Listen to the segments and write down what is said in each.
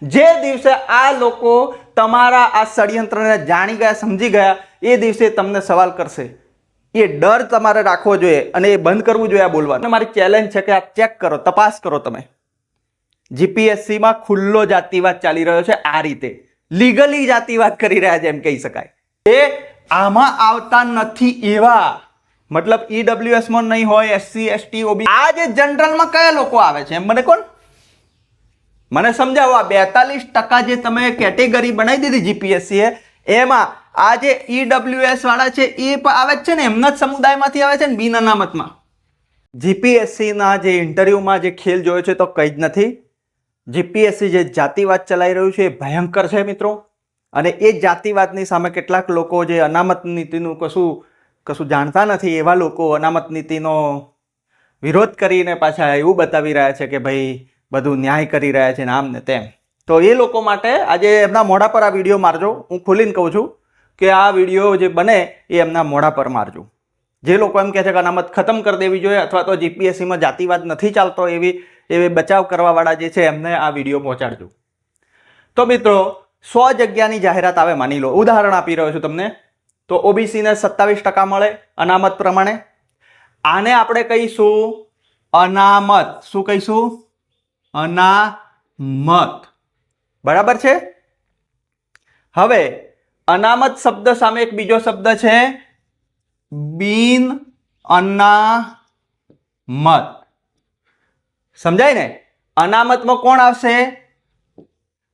જે દિવસે આ લોકો તમારા આ ષડયંત્રને જાણી ગયા, સમજી ગયા, એ દિવસે તમને સવાલ કરશે. એ ડર તમારે રાખવો જોઈએ અને એ બંધ કરવું જોઈએ આ બોલવાનું. મારી ચેલેન્જ છે કે આ ચેક કરો, તપાસ કરો. તમે જીપીએસસીમાં ખુલ્લો જાતિવાદ ચાલી રહ્યો છે. આ રીતે લીગલી જાતિવાદ કરી રહ્યા છે એમ કહી શકાય. એ આમાં આવતા નથી એવા, મતલબ ઈડબ્લ્યુએસ માં નહીં હોય, એસસી એસટી ઓબી, આ જે જનરલમાં કયા લોકો આવે છે એમ મને કોણ, મને સમજાવો. આ 42% જે તમે કેટેગરી બનાવી દીધી જીપીએસસી એમાં આ જે ઈડબ્લ્યુએસ વાળા છે એ આવે છે ને, એમના જ સમુદાયમાંથી આવે છે ને, બિન અનામતમાં. જીપીએસસી ના જે ઇન્ટરવ્યુમાં જે ખેલ જોયો છે તો કંઈ જ નથી. જીપીએસસી જે જાતિવાદ ચલાવી રહ્યું છે એ ભયંકર છે મિત્રો. અને એ જાતિવાદની સામે કેટલાક લોકો જે અનામત નીતિનું કશું જાણતા નથી એવા લોકો અનામત નીતિનો વિરોધ કરીને પાછા એવું બતાવી રહ્યા છે કે ભાઈ બધું ન્યાય કરી રહ્યા છે ને આમ ને તેમ. તો એ લોકો માટે આજે એમના મોઢા પર આ વિડીયો મારજો. હું ખોલીને કહું છું કે આ વિડીયો જે બને એ એમના મોઢા પર મારજો. જે લોકો એમ કહે છે કે અનામત ખતમ કરી દેવી જોઈએ અથવા તો જીપીએસસીમાં જાતિવાદ નથી ચાલતો એવી બચાવ કરવાવાળા જે છે એમને આ વિડીયો પહોંચાડજો. તો મિત્રો 100 જગ્યાની જાહેરાત આવે, માની લો, ઉદાહરણ આપી રહ્યો છું તમને, તો ઓબીસીને 27% મળે અનામત પ્રમાણે. આને આપણે કહીશું અનામત. શું કહીશું? અનામત. બરાબર છે. હવે અનામત શબ્દ સામે એક બીજો શબ્દ છે બિન અનામત. સમજાય ને? અનામતમાં કોણ આવશે?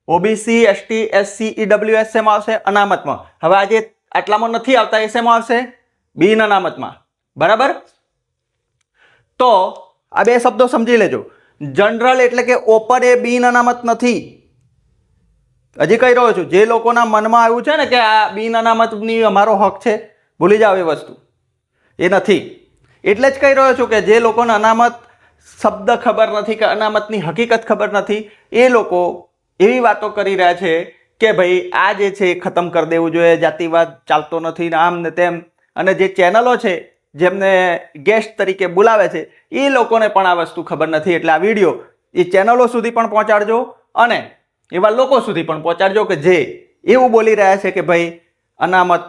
ઓબીસી, એસટી, એસસી, ઈડબ્લ્યુએસ શેમાં આવશે? અનામતમાં. હવે આજે આટલામાં નથી આવતા એ શેમાં આવશે? બિન અનામતમાં. બરાબર? તો આ બે શબ્દો સમજી લેજો. જનરલ એટલે કે ઓપન એ બિન અનામત નથી. હજી કહી રહ્યો છું, જે લોકોના મનમાં આવ્યું છે ને કે આ બિન અનામતની અમારો હક છે, ભૂલી જાઓ એ વસ્તુ. એ નથી. એટલે જ કહી રહ્યો છું કે જે લોકોને અનામત શબ્દ ખબર નથી કે અનામતની હકીકત ખબર નથી, એ લોકો એવી વાતો કરી રહ્યા છે કે ભાઈ આ જે છે એ ખતમ કરી દેવું જોઈએ, જાતિવાદ ચાલતો નથી ને આમ ને તેમ. અને જે ચેનલો છે જેમને ગેસ્ટ તરીકે બોલાવે છે એ લોકોને પણ આ વસ્તુ ખબર નથી. એટલે આ વિડીયો એ ચેનલો સુધી પણ પહોંચાડજો અને એવા લોકો સુધી પણ પહોંચાડજો કે જે એવું બોલી રહ્યા છે કે ભાઈ અનામત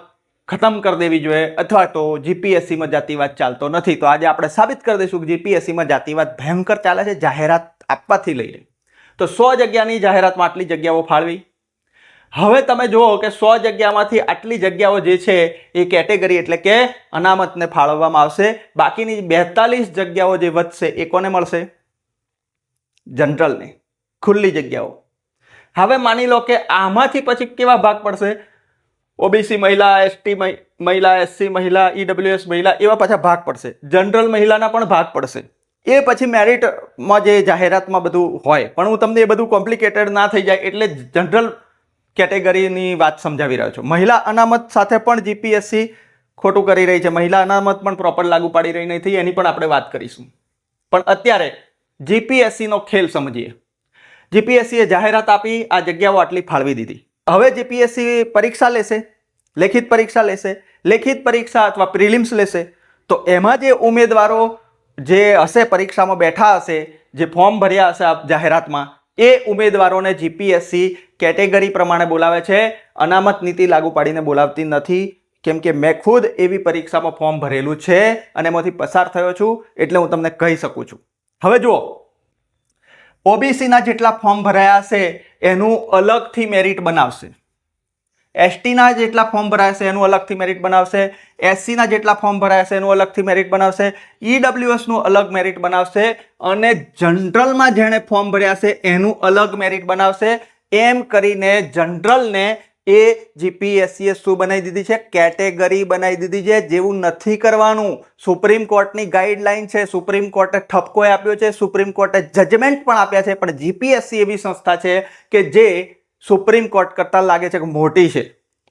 ખતમ કરી દેવી જોઈએ અથવા તો જીપીએસસીમાં જાતિવાદ ચાલતો નથી. તો આજે આપણે સાબિત કરી દઈશું કે જીપીએસસીમાં જાતિવાદ ભયંકર ચાલે છે, જાહેરાત આપવાથી લઈને. તો 100 જગ્યાની જાહેરાતમાં આટલી જગ્યાઓ ફાળવી. હવે તમે જુઓ કે 100 જગ્યામાંથી આટલી જગ્યાઓ જે છે એ કેટેગરી એટલે કે અનામતને ફાળવવામાં આવશે. બાકીની 42 જગ્યાઓ જે વધશે એ કોને મળશે? જનરલને, ખુલ્લી જગ્યાઓ. હવે માની લો કે આમાંથી પછી કેવા ભાગ પડશે? ઓબીસી મહિલા, એસટી મહિલા, એસસી મહિલા, ઈડબ્લ્યુએસ મહિલા, એવા પાછા ભાગ પડશે. જનરલ મહિલાના પણ ભાગ પડશે. એ પછી મેરિટમાં જે જાહેરાતમાં બધું હોય, પણ હું તમને એ બધું કોમ્પ્લિકેટેડ ના થઈ જાય એટલે જનરલ કેટેગરીની વાત સમજાવી રહ્યો છું. મહિલા અનામત સાથે પણ જીપીએસસી ખોટું કરી રહી છે. મહિલા અનામત પણ પ્રોપર લાગુ પાડી રહી નથી, એની પણ આપણે વાત કરીશું. પણ અત્યારે જીપીએસસીનો ખેલ સમજીએ. જીપીએસસીએ જાહેરાત આપી, આ જગ્યાઓ આટલી ફાળવી દીધી. હવે જીપીએસસી પરીક્ષા લેશે, લેખિત પરીક્ષા લેશે. લેખિત પરીક્ષા અથવા પ્રિલિમ્સ લેશે. તો એમાં જે ઉમેદવારો જે હશે, પરીક્ષામાં બેઠા હશે, જે ફોર્મ ભર્યા હશે આ જાહેરાતમાં, એ ઉમેદવારોને જીપીએસસી કેટેગરી પ્રમાણે બોલાવે છે. અનામત નીતિ લાગુ પાડીને બોલાવતી નથી. કેમ કે મેં ખુદ એવી પરીક્ષામાં ફોર્મ ભરેલું છે અને એમાંથી પસાર થયો છું, એટલે હું તમને કહી શકું છું. હવે જુઓ, ઓબીસીના જેટલા ફોર્મ ભરાયા હશે એનું અલગથી મેરિટ બનાવશે. એસટીના જેટલા ફોર્મ ભરાયા છે એનું અલગથી મેરિટ બનાવશે. એસસીના જેટલા ફોર્મ ભરાયા છે એનું અલગથી મેરિટ બનાવશે. ઈડબ્લ્યુએસનું અલગ મેરિટ બનાવશે અને જનરલમાં જેણે ફોર્મ ભર્યા છે એનું અલગ મેરિટ બનાવશે. એમ કરીને જનરલને એ જીપીએસસીએ શું બનાવી દીધી છે? કેટેગરી બનાવી દીધી છે. જેવું નથી કરવાનું. સુપ્રીમ કોર્ટની ગાઈડલાઈન છે, સુપ્રીમ કોર્ટે ઠપકો આપ્યો છે, સુપ્રીમ કોર્ટે જજમેન્ટ પણ આપ્યા છે. પણ જીપીએસસી એવી સંસ્થા છે કે જે સુપ્રીમ કોર્ટ કરતા લાગે છે કે મોટી છે,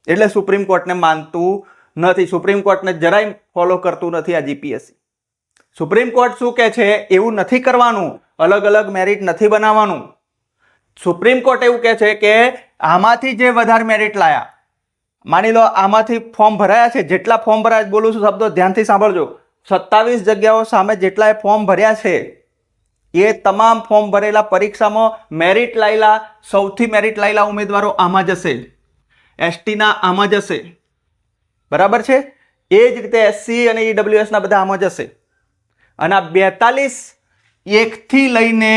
એટલે સુપ્રીમ કોર્ટને માનતું નથી. સુપ્રીમ કોર્ટને જરાય ફોલો કરતું નથી આ જીપીએસસી. સુપ્રીમ કોર્ટ શું કહે છે એવું નથી કરવાનું. અલગ અલગ મેરિટ નથી બનાવવાનું. સુપ્રીમ કોર્ટ એવું કહે છે કે આમાંથી જે વધારે મેરિટ લાયા, માની લો આમાંથી ફોર્મ ભરાયા છે, જેટલા ફોર્મ ભરાયા, બોલું છું શબ્દો ધ્યાનથી સાંભળજો, 27 જગ્યાઓ સામે જેટલા ફોર્મ ભર્યા છે એ તમામ ફોર્મ ભરેલા પરીક્ષામાં મેરિટ લાયેલા, સૌથી મેરિટ લાયેલા ઉમેદવારો આમાં જશે. એસટીના આમાં જશે, બરાબર છે. એ જ રીતે એસસી અને ઈડબ્લ્યુએસ ના બધા આમાં જશે. અને આ 42 એકથી લઈને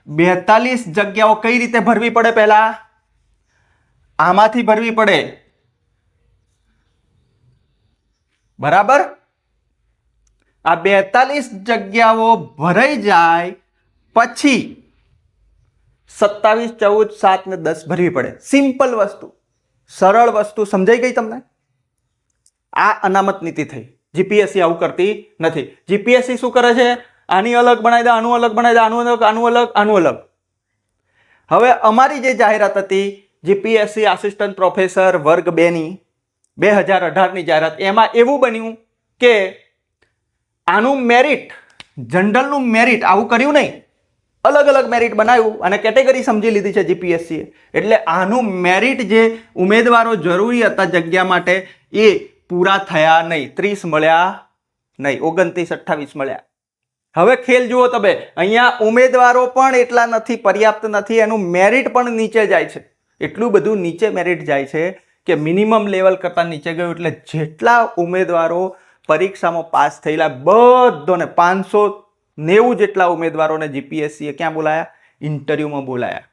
42 જગ્યાઓ કઈ રીતે ભરવી પડે? પહેલા આમાંથી ભરવી પડે, બરાબર. આ 42 જગ્યાઓ ભરાઈ જાય પછી 27, 14, 7 ને 10 ભરવી પડે. સિમ્પલ વસ્તુ, સરળ વસ્તુ. સમજાઈ ગઈ તમને? આ અનામત નીતિ થઈ. જીપીએસસી આવું કરતી નથી. જીપીએસસી શું કરે છે? આની અલગ બનાવી દે, આનું અલગ બનાવી દે, આનું અલગ, આનું અલગ, આનું અલગ. હવે અમારી જે જાહેરાત હતી જીપીએસસી આસિસ્ટન્ટ પ્રોફેસર વર્ગ 2 ની 2018 ની જાહેરાત, એમાં એવું બન્યું કે આનું મેરિટ, જનરલનું મેરિટ આવું કર્યું નહીં, અલગ અલગ મેરિટ બનાવ્યું અને કેટેગરી સમજી લીધી છે જીપીએસસી. એટલે આનું મેરિટ જે ઉમેદવારો જરૂરી હતા જગ્યા માટે એ પૂરા થયા નહીં. 30 મળ્યા નહીં, 29, 28 મળ્યા. હવે ખેલ જુઓ તમે, અહીંયા ઉમેદવારો પણ એટલા નથી, પર્યાપ્ત નથી, એનું મેરિટ પણ નીચે જાય છે. એટલું બધું નીચે મેરિટ જાય છે કે મિનિમમ લેવલ કરતાં નીચે ગયું. એટલે જેટલા ઉમેદવારો પરીક્ષામાં પાસ થયેલા બધોને 590 જેટલા ઉમેદવારોને જીપીએસસીએ ક્યાં બોલાયા? ઇન્ટરવ્યુમાં બોલાયા.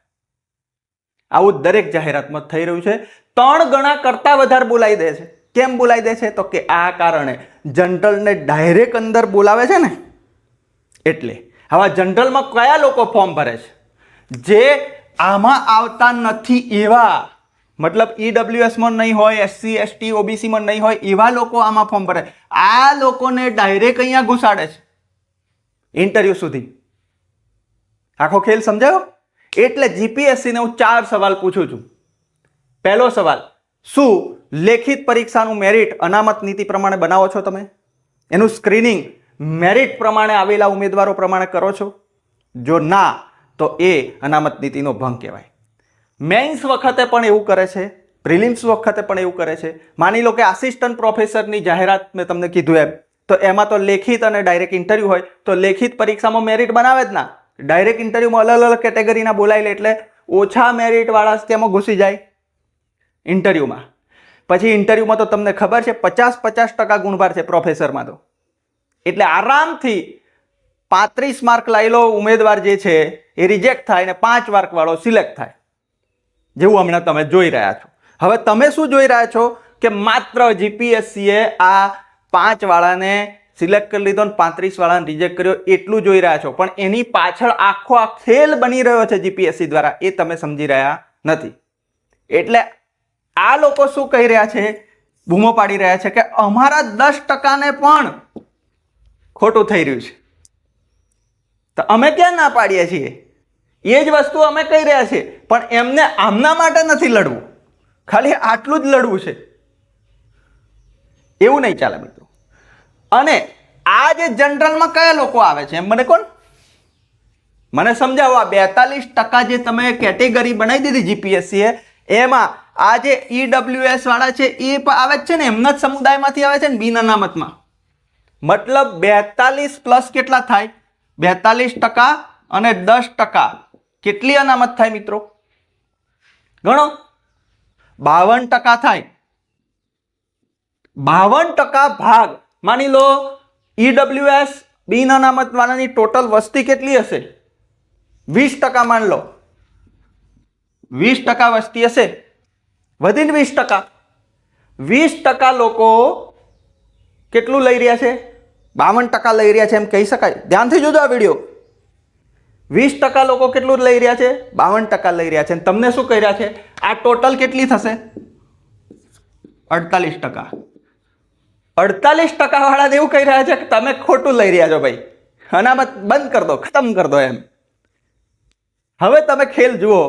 આવું દરેક જાહેરાતમાં થઈ રહ્યું છે. 3 ગણા કરતા વધારે બોલાવી દે છે. કેમ બોલાવી દે છે? તો કે આ કારણે જનરલને ડાયરેક્ટ અંદર બોલાવે છે ને, એટલે. હવે જનરલમાં કયા લોકો ફોર્મ ભરે છે? જે આમાં આવતા નથી એવા, મતલબ ઈડબ્લ્યુએસ માં નહીં હોય, એસસી એસટી ઓબીસી માં નહીં હોય એવા લોકો આમાં ફોર્મ ભરે. આ લોકોને ડાયરેક્ટ અહીંયા ઘુસાડે છે ઇન્ટરવ્યુ સુધી. આખો ખેલ સમજાયો? એટલે જીપીએસસી ને હું 4 સવાલ પૂછું છું. પહેલો સવાલ, શું લેખિત પરીક્ષાનું મેરિટ અનામત નીતિ પ્રમાણે બનાવો છો તમે? એનું સ્ક્રીનિંગ મેરિટ પ્રમાણે આવેલા ઉમેદવારો પ્રમાણે કરો છો? જો ના, તો એ અનામત નીતિનો ભંગ કહેવાય. મેઇન્સ વખતે પણ એવું કરે છે, પ્રિલિમ્સ વખતે પણ એવું કરે છે. માની લો કે આસિસ્ટન્ટ પ્રોફેસરની જાહેરાત મેં તમને કીધું એમ, તો એમાં તો લેખિત અને ડાયરેક્ટ ઇન્ટરવ્યુ હોય, તો લેખિત પરીક્ષામાં મેરિટ બનાવે જ ના. ડાયરેક્ટ ઇન્ટરવ્યુમાં અલગ અલગ કેટેગરીના બોલાવી લે, એટલે ઓછા મેરિટ વાળા તેમાં ઘૂસી જાય ઇન્ટરવ્યુમાં. પછી ઇન્ટરવ્યુમાં તો તમને ખબર છે 50% ગુણભાર છે પ્રોફેસરમાં તો. એટલે આરામથી 35 માર્ક લાયેલો ઉમેદવાર જે છે એ રિજેક્ટ થાય ને 5 માર્ક વાળો સિલેક્ટ થાય, જેવું હમણાં તમે જોઈ રહ્યા છો. હવે તમે શું જોઈ રહ્યા છો કે માત્ર જીપીએસસીએ આ 5 વાળાને સિલેક્ટ કરી લીધો ને 35 વાળાને રિજેક્ટ કર્યો, એટલું જોઈ રહ્યા છો. પણ એની પાછળ આખો આ ખેલ બની રહ્યો છે જીપીએસસી દ્વારા, એ તમે સમજી રહ્યા નથી. એટલે આ લોકો શું કહી રહ્યા છે? બૂમો પાડી રહ્યા છે કે અમારા 10% ને પણ ખોટું થઈ રહ્યું છે. તો અમે ક્યાં ના પાડીએ છીએ? એ જ વસ્તુ અમે કહી રહ્યા છીએ, પણ એમને આમના માટે નથી લડવું, ખાલી આટલું જ લડવું છે. એવું નહીં ચાલે મિત્રો. અને આ જે જનરલમાં કયા લોકો આવે છે એમ મને કોણ? મને સમજાવો. આ 42% જે તમે કેટેગરી બનાવી દીધી જીપીએસસીએ, એમાં આ જે ઈડબ્લ્યુએસ વાળા છે એ આવે છે ને, એમના જ સમુદાયમાંથી આવે છે ને, બિન અનામતમાં. મતલબ 42 પ્લસ કેટલા થાય? 42% અને 10% કેટલી અનામત થાય મિત્રો? ગણો. 52% થાય. 52% ભાગ, માની લો ઈડબ્લ્યુએસ બિન અનામત વાળાની ટોટલ વસ્તી કેટલી હશે? 20% માન લો. 20% વસ્તી હશે, વધીને 20%. 20% લોકો કેટલું લઈ રહ્યા છે? 52% લઈ રહ્યા છે એમ કહી શકાય. ધ્યાનથી જોજો આ વિડીયો. 20% લોકો કેટલું લઈ રહ્યા છે? 52% લઈ રહ્યા છે. તમને શું કહી રહ્યા છે? આ ટોટલ કેટલી થશે? 48%. 48% વાળા એવું કહી રહ્યા છે કે તમે ખોટું લઈ રહ્યા છો ભાઈ, અનામત બંધ કરી દો, ખતમ કરી દો એમ. હવે તમે ખેલ જુઓ.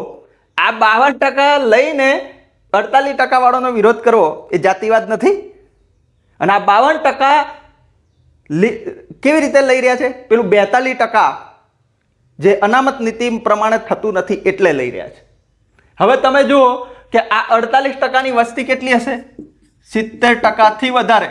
આ 52% લઈને 48% વાળાનો વિરોધ કરવો એ જાતિવાદ નથી? અને આ 52% કેવી રીતે લઈ રહ્યા છે? પેલું 42% જે અનામત નીતિ પ્રમાણે થતું નથી એટલે લઈ રહ્યા છે. હવે તમે જુઓ કે આ 48%ની વસ્તી કેટલી હશે? 70% થી વધારે.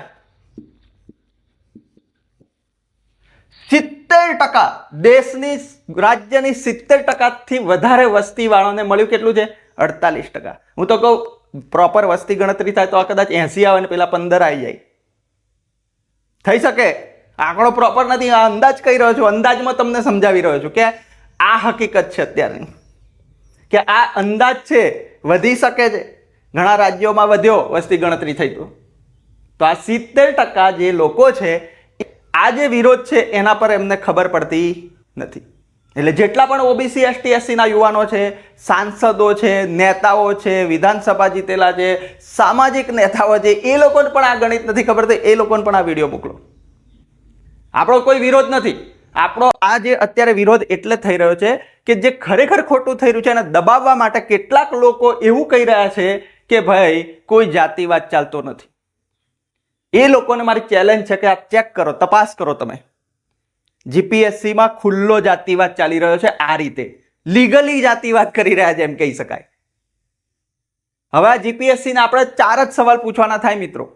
70%, દેશની રાજ્યની 70%થી વધારે વસ્તી વાળાને મળ્યું કેટલું છે? 48%. હું તો કહું પ્રોપર વસ્તી ગણતરી થાય તો આ કદાચ 80 આવે ને પેલા 15 આવી જાય. થઈ શકે. આંકડો પ્રોપર નથી, આ અંદાજ કહી રહ્યો છું, અંદાજમાં તમને સમજાવી રહ્યો છું કે આ હકીકત છે અત્યારની, કે આ અંદાજ છે, વધી શકે છે. ઘણા રાજ્યોમાં વધ્યો વસ્તી ગણતરી થઈ તો આ 70% જે લોકો છે આ જે વિરોધ છે એના પર એમને ખબર પડતી નથી. એટલે જેટલા પણ ઓબીસી એસટી એસસી ના યુવાનો છે, સાંસદો છે, નેતાઓ છે, વિધાનસભા જીતેલા છે, સામાજિક નેતાઓ છે, એ લોકોને પણ આ ગણિત નથી ખબર, તો એ લોકોને પણ આ વિડીયો મોકલો. આપણો કોઈ વિરોધ નથી. આપણો આ જે અત્યારે વિરોધ એટલે થઈ રહ્યો છે કે જે ખરેખર ખોટું થઈ રહ્યું છે એને દબાવવા માટે કેટલાક લોકો એવું કહી રહ્યા છે કે ભાઈ કોઈ જાતિવાદ ચાલતો નથી. એ લોકોને મારી ચેલેન્જ છે કે આ ચેક કરો, તપાસ કરો. તમે જીપીએસસીમાં ખુલ્લો જાતિવાદ ચાલી રહ્યો છે, આ રીતે લીગલી જાતિવાદ કરી રહ્યા છે એમ કહી શકાય. હવે આ જીપીએસસીને આપણે 4 જ સવાલ પૂછવાના થાય મિત્રો.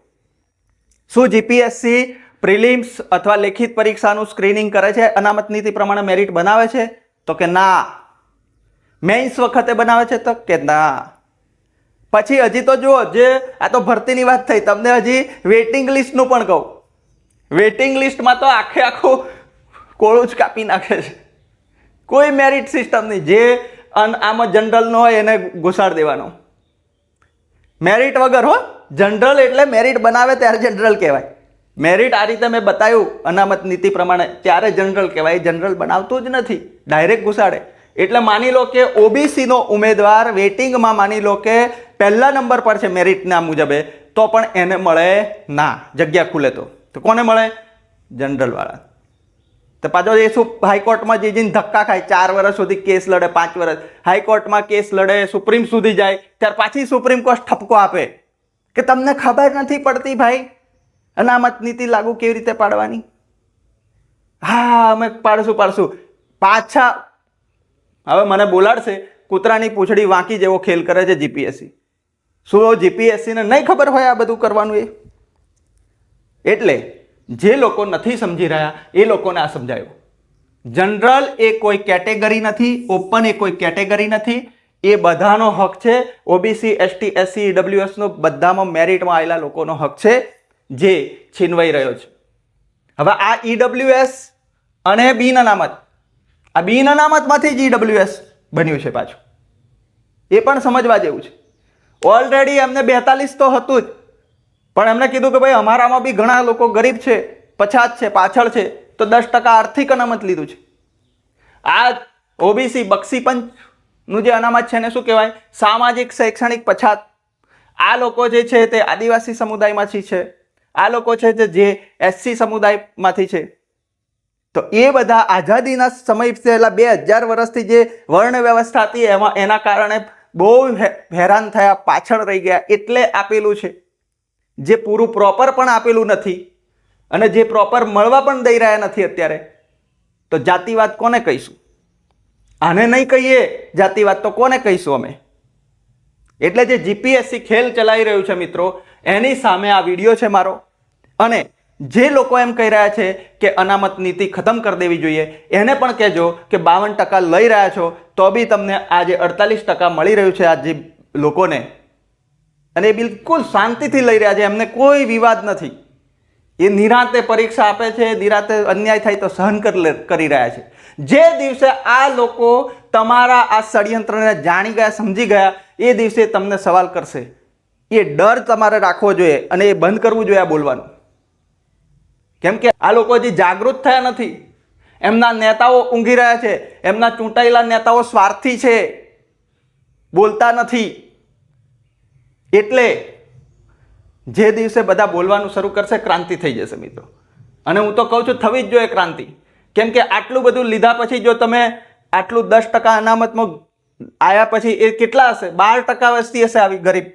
શું જીપીએસસી પ્રિલિમ્સ અથવા લેખિત પરીક્ષાનું સ્ક્રીનિંગ કરે છે, અનામત નીતિ પ્રમાણે મેરિટ બનાવે છે? તો કે ના. મેઇન્સ વખતે બનાવે છે? તો કે ના. પછી હજી તો જુઓ, જે આ તો ભરતીની વાત થઈ, તમને હજી વેઇટિંગ લિસ્ટનું પણ કહું. વેઇટિંગ લિસ્ટમાં તો આખું કોળું જ કાપી નાખે છે. કોઈ મેરિટ સિસ્ટમ નહીં. જે આમાં જનરલ નો હોય એને ઘુસાડ દેવાનો. મેરિટ વગર હો. જનરલ એટલે મેરિટ બનાવે ત્યારે જનરલ કહેવાય. મેરિટ આ રીતે મેં બતાવ્યું અનામત નીતિ પ્રમાણે ત્યારે જનરલ કહેવાય. જનરલ બનાવતું જ નથી, ડાયરેક્ટ ઘુસાડે. એટલે માની લો કે ઓબીસી નો ઉમેદવાર વેટિંગમાં માની લો કે પહેલા નંબર પર છે મેરિટના મુજબે, તો પણ એને મળે ના. જગ્યા ખુલે તો કોને મળે? જનરલ વાળા. તો પાછો એ શું હાઈકોર્ટમાં જઈને ધક્કા ખાય, 4 વર્ષ સુધી કેસ લડે, 5 વર્ષ હાઈકોર્ટમાં કેસ લડે, સુપ્રીમ સુધી જાય, ત્યાર પાછી સુપ્રીમ કોર્ટ ઠપકો આપે કે તમને ખબર નથી પડતી ભાઈ અનામત નીતિ લાગુ કેવી રીતે પાડવાની. હા અમે પાડશું. પાછા હવે મને બોલાડશે, કૂતરાની પૂંછડી વાંકી જેવો ખેલ કરે છે જીપીએસસી. શું જીપીએસસીને નહીં ખબર હોય આ બધું કરવાનું? એટલે જે લોકો નથી સમજી રહ્યા એ લોકોને આ સમજાયું. જનરલ એ કોઈ કેટેગરી નથી, ઓપન એ કોઈ કેટેગરી નથી, એ બધાનો હક છે. ઓબીસી એસટી એસસી ઈડબ્લ્યુએસ નો બધામાં મેરિટમાં આવેલા લોકોનો હક છે, જે છીનવાઈ રહ્યો છે. હવે આ ઈડબ્લ્યુએસ અને બિન અનામત, આ બિન અનામતમાંથી જ ઈડબ્લ્યુએસ બન્યું છે પાછું. એ પણ સમજવા જેવું છે. ઓલરેડી એમને 42 તો હતું જ, પણ એમને કીધું કે ભાઈ અમારામાં બી ઘણા લોકો ગરીબ છે, પછાત છે, પાછળ છે, તો 10% આર્થિક અનામત લીધું છે. આ ઓબીસી બક્ષી પંચ નું જે અનામત છે એને શું કહેવાય? સામાજિક શૈક્ષણિક પછાત. આ લોકો જે છે તે આદિવાસી સમુદાયમાંથી છે, આ લોકો છે જે એસસી સમુદાયમાંથી છે. તો એ બધા આઝાદીના સમય પહેલા 2000 વર્ષથી જે વર્ણ વ્યવસ્થા હતી એના કારણે બહુ હેરાન થયા, પાછળ રહી ગયા, એટલે આપેલું છે. જે પૂરું પ્રોપર પણ આપેલું નથી અને જે પ્રોપર મળવા પણ દઈ રહ્યા નથી અત્યારે. તો જાતિવાદ કોને કહીશું? આને નહીં કહીએ જાતિવાદ તો કોને કહીશું અમે? એટલે જે જીપીએસસી ખેલ ચલાવી રહ્યું છે મિત્રો, એની સામે આ વિડીયો છે મારો. અને જે લોકો એમ કહી રહ્યા છે કે અનામત નીતિ ખતમ કરી દેવી જોઈએ, એને પણ કહેજો કે 52% લઈ રહ્યા છો તો બી તમને આ જે 48% મળી રહ્યું છે આ જે લોકોને, અને એ બિલકુલ શાંતિથી લઈ રહ્યા છે, એમને કોઈ વિવાદ નથી. એ નિરાંતે પરીક્ષા આપે છે, નિરાંતે અન્યાય થાય તો સહન કરી રહ્યા છે. જે દિવસે આ લોકો તમારા આ ષડયંત્રને જાણી ગયા, સમજી ગયા, એ દિવસે તમને સવાલ કરશે. એ ડર તમારે રાખવો જોઈએ અને એ બંધ કરવું જોઈએ આ બોલવાનું. કેમ કે આ લોકો હજી જાગૃત થયા નથી. એમના નેતાઓ ઊંઘી રહ્યા છે, એમના ચૂંટાયેલા નેતાઓ સ્વાર્થી છે, બોલતા નથી. એટલે જે દિવસે બધા બોલવાનું શરૂ કરશે ક્રાંતિ થઈ જશે મિત્રો. અને હું તો કહું છું થવી જ જોઈએ ક્રાંતિ. કેમ કે આટલું બધું લીધા પછી જો તમે આટલું 10% અનામતમાં આવ્યા પછી એ કેટલા હશે? 12% વસ્તી હશે આવી ગરીબ.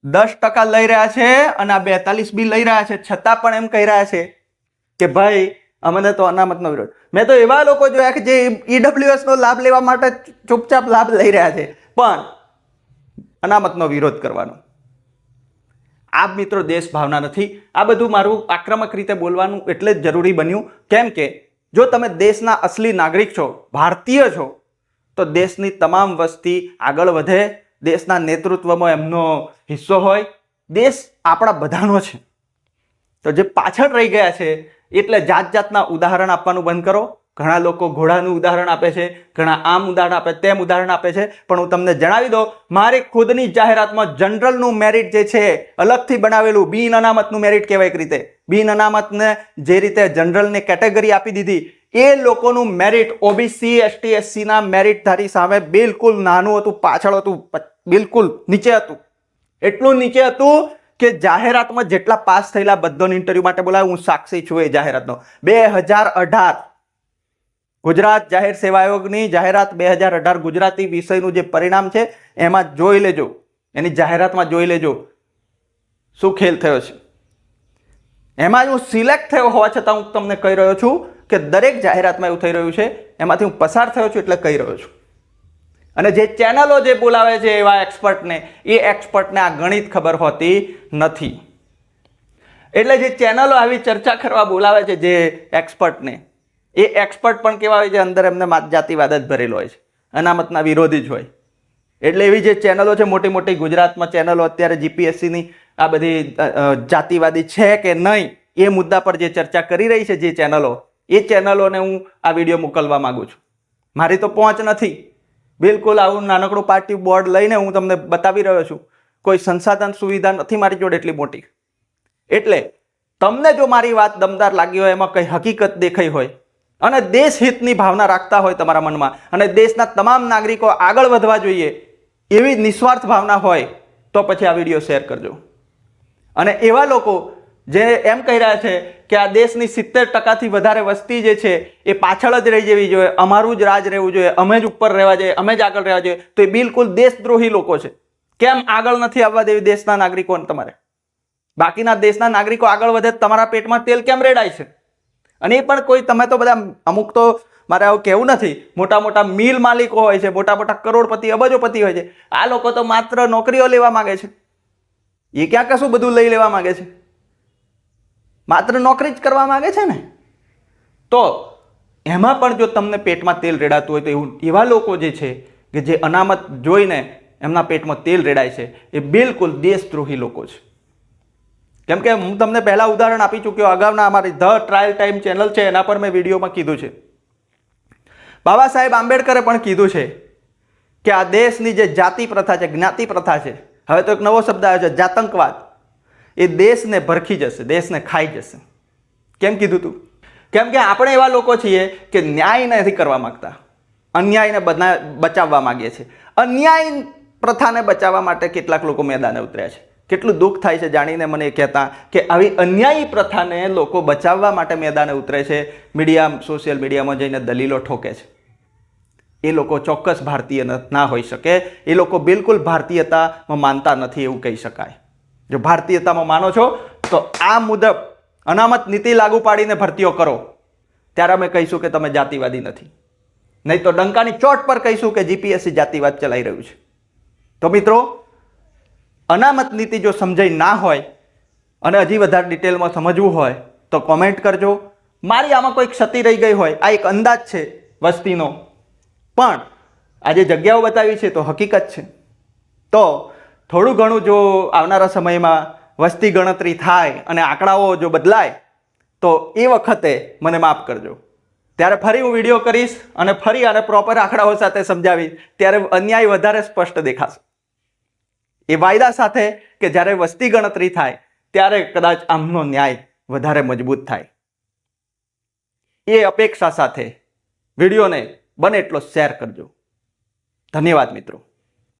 10% લઈ રહ્યા છે અને આ 42 બી લઈ રહ્યા છે, છતાં પણ એમ કહી રહ્યા છે કે ભાઈ અમને તો અનામતનો વિરોધ. મેં તો એવા લોકો જોયા કે જે ઈડબ્લ્યુએસ નો લાભ લેવા માટે ચૂપચાપ લાભ લઈ રહ્યા છે, પણ અનામતનો વિરોધ કરવાનો. આ મિત્રો દેશ ભાવના નથી. આ બધું મારું આક્રમક રીતે બોલવાનું એટલે જ જરૂરી બન્યું, કેમ કે જો તમે દેશના અસલી નાગરિક છો, ભારતીય છો, તો દેશની તમામ વસ્તી આગળ વધે, દેશના નેતૃત્વમાં એમનો હિસ્સો હોય. દેશ આપણા બધાનો છે. તો જે પાછળ રહી ગયા છે એટલે જાત જાતના ઉદાહરણ આપવાનું બંધ કરો. ઘણા લોકો ઘોડાનું ઉદાહરણ આપે છે, ઘણા આમ ઉદાહરણ આપે, તેમ ઉદાહરણ આપે છે, પણ હું તમને જણાવી દઉં, મારી ખુદની જાહેરાતમાં જનરલનું મેરિટ જે છે અલગથી બનાવેલું, બિન અનામતનું મેરિટ કહેવાય એક રીતે. બિન અનામતને જે રીતે જનરલને કેટેગરી આપી દીધી, એ લોકોનું મેરિટ ઓબીસી એસટી એસસીના મેરિટધારી સામે બિલકુલ નાનું હતું, પાછળ હતું, બિલકુલ નીચે હતું. એટલું નીચે હતું કે જાહેરાતમાં જેટલા પાસ થયેલા બધાને ઇન્ટરવ્યુ માટે બોલાવ્યું. હું સાક્ષી છું એ જાહેરાતનો. 2018 ગુજરાત જાહેર સેવા આયોગની જાહેરાત 2018 ગુજરાતી વિષયનું જે પરિણામ છે એમાં જોઈ લેજો, એની જાહેરાતમાં જોઈ લેજો શું ખેલ થયો છે. એમાં હું સિલેક્ટ થયો હોવા છતાં હું તમને કહી રહ્યો છું કે દરેક જાહેરાતમાં એવું થઈ રહ્યું છે, એમાંથી હું પસાર થયો છું એટલે કહી રહ્યો છું. અને જે ચેનલો જે બોલાવે છે એવા એક્સપર્ટને, એ એક્સપર્ટને આ ગણિત ખબર હોતી નથી. એટલે જે ચેનલો આવી ચર્ચા કરવા બોલાવે છે જે એક્સપર્ટને, એ એક્સપર્ટ પણ કેવા હોય છે, અંદર એમને જાતિવાદ જ ભરેલો હોય છે, અનામતના વિરોધી જ હોય. એટલે એવી જે ચેનલો છે મોટી મોટી ગુજરાતમાં ચેનલો અત્યારે જીપીએસસીની આ બધી જાતિવાદી છે કે નહીં એ મુદ્દા પર જે ચર્ચા કરી રહી છે જે ચેનલો, એ ચેનલોને હું આ વિડીયો મોકલવા માંગુ છું. મારી તો પહોંચ નથી. બિલકુલ આવું નાનકડું પાર્ટી બોર્ડ લઈને હું તમને બતાવી રહ્યો છું. કોઈ સંસાધન સુવિધા નથી મારી જોડે એટલી મોટી. એટલે તમને જો મારી વાત દમદાર લાગી હોય, એમાં કઈ હકીકત દેખાઈ હોય અને દેશ હિતની ભાવના રાખતા હોય તમારા મનમાં, અને દેશના તમામ નાગરિકો આગળ વધવા જોઈએ એવી નિસ્વાર્થ ભાવના હોય, તો પછી આ વિડીયો શેર કરજો. અને એવા લોકો જે એમ કહી રહ્યા છે કે આ દેશની 70% વધારે વસ્તી જે છે એ પાછળ જ રહી જવી જોઈએ, અમારું જ રાજ રહેવું જોઈએ, અમે જ ઉપર રહેવા જોઈએ, અમે જ આગળ રહેવા જોઈએ, તો એ બિલકુલ દેશદ્રોહી લોકો છે. કેમ આગળ નથી આવવા દેવી દેશના નાગરિકોને તમારે? બાકીના દેશના નાગરિકો આગળ વધે, તમારા પેટમાં તેલ કેમ રેડાય છે? અને એ પણ કોઈ, તમે તો બધા અમુક તો, મારે આવું કહેવું નથી, મોટા મોટા મિલ માલિકો હોય છે, મોટા મોટા કરોડપતિ અબજોપતિ હોય છે. આ લોકો તો માત્ર નોકરીઓ લેવા માંગે છે. એ ક્યાં કશું બધું લઈ લેવા માંગે છે? માત્ર નોકરી જ કરવા માંગે છે ને. તો એમાં પણ જો તમને પેટમાં તેલ રેડાતું હોય તો એવા લોકો જે છે કે જે અનામત જોઈને એમના પેટમાં તેલ રેડાય છે, એ બિલકુલ દેશદ્રોહી લોકો છે. કેમ કે હું તમને પહેલા ઉદાહરણ આપી ચૂક્યો, અગાઉના અમારી ધ ટ્રાયલ ટાઈમ ચેનલ છે એના પર મેં વિડીયોમાં કીધું છે. બાબા સાહેબ આંબેડકરે પણ કીધું છે કે આ દેશની જે જાતિ પ્રથા છે, જ્ઞાતિ પ્રથા છે, હવે તો એક નવો શબ્દ આવ્યો છે જાતંકવાદ, એ દેશને ભરખી જશે, દેશને ખાઈ જશે. કેમ કીધું તું? કેમ કે આપણે એવા લોકો છીએ કે ન્યાય નથી કરવા માંગતા, અન્યાયને બચાવવા માંગીએ છીએ. અન્યાય પ્રથાને બચાવવા માટે કેટલાક લોકો મેદાને ઉતર્યા છે. કેટલું દુઃખ થાય છે જાણીને મને કહેતા કે આવી અન્યાયી પ્રથાને લોકો બચાવવા માટે મેદાને ઉતરે છે, મીડિયા, સોશિયલ મીડિયામાં જઈને દલીલો ઠોકે છે. એ લોકો ચોક્કસ ભારતીય ના હોઈ શકે. એ લોકો બિલકુલ ભારતીયતામાં માનતા નથી એવું કહી શકાય. જો ભારતીયતામાં માનો છો તો આ મુજબ અનામત નીતિ લાગુ પાડીને ભરતીઓ કરો, ત્યારે અમે કહીશું કે તમે જાતિવાદી નથી. નહીં તો ડંકાની ચોટ પર કહીશું કે જીપીએસસી જાતિવાદ ચલાવી રહ્યું છે. તો મિત્રો, અનામત નીતિ જો સમજાઈ ના હોય અને હજી વધારે ડિટેલમાં સમજવું હોય તો કોમેન્ટ કરજો. મારી આમાં કોઈ ક્ષતિ રહી ગઈ હોય, આ એક અંદાજ છે વસ્તીનો, પણ આ જે જગ્યાઓ બતાવી છે તો હકીકત છે. તો થોડું ઘણું જો આવનારા સમયમાં વસ્તી ગણતરી થાય અને આંકડાઓ જો બદલાય તો એ વખતે મને માફ કરજો. ત્યારે ફરી હું વિડીયો કરીશ અને ફરી આને પ્રોપર આંકડાઓ સાથે સમજાવીશ, ત્યારે અન્યાય વધારે સ્પષ્ટ દેખાશે. એ વાયદા સાથે કે જ્યારે વસ્તી ગણતરી થાય ત્યારે કદાચ આમનો ન્યાય વધારે મજબૂત થાય. એ અપેક્ષા સાથે વિડીયોને બને એટલો શેર કરજો. ધન્યવાદ મિત્રો.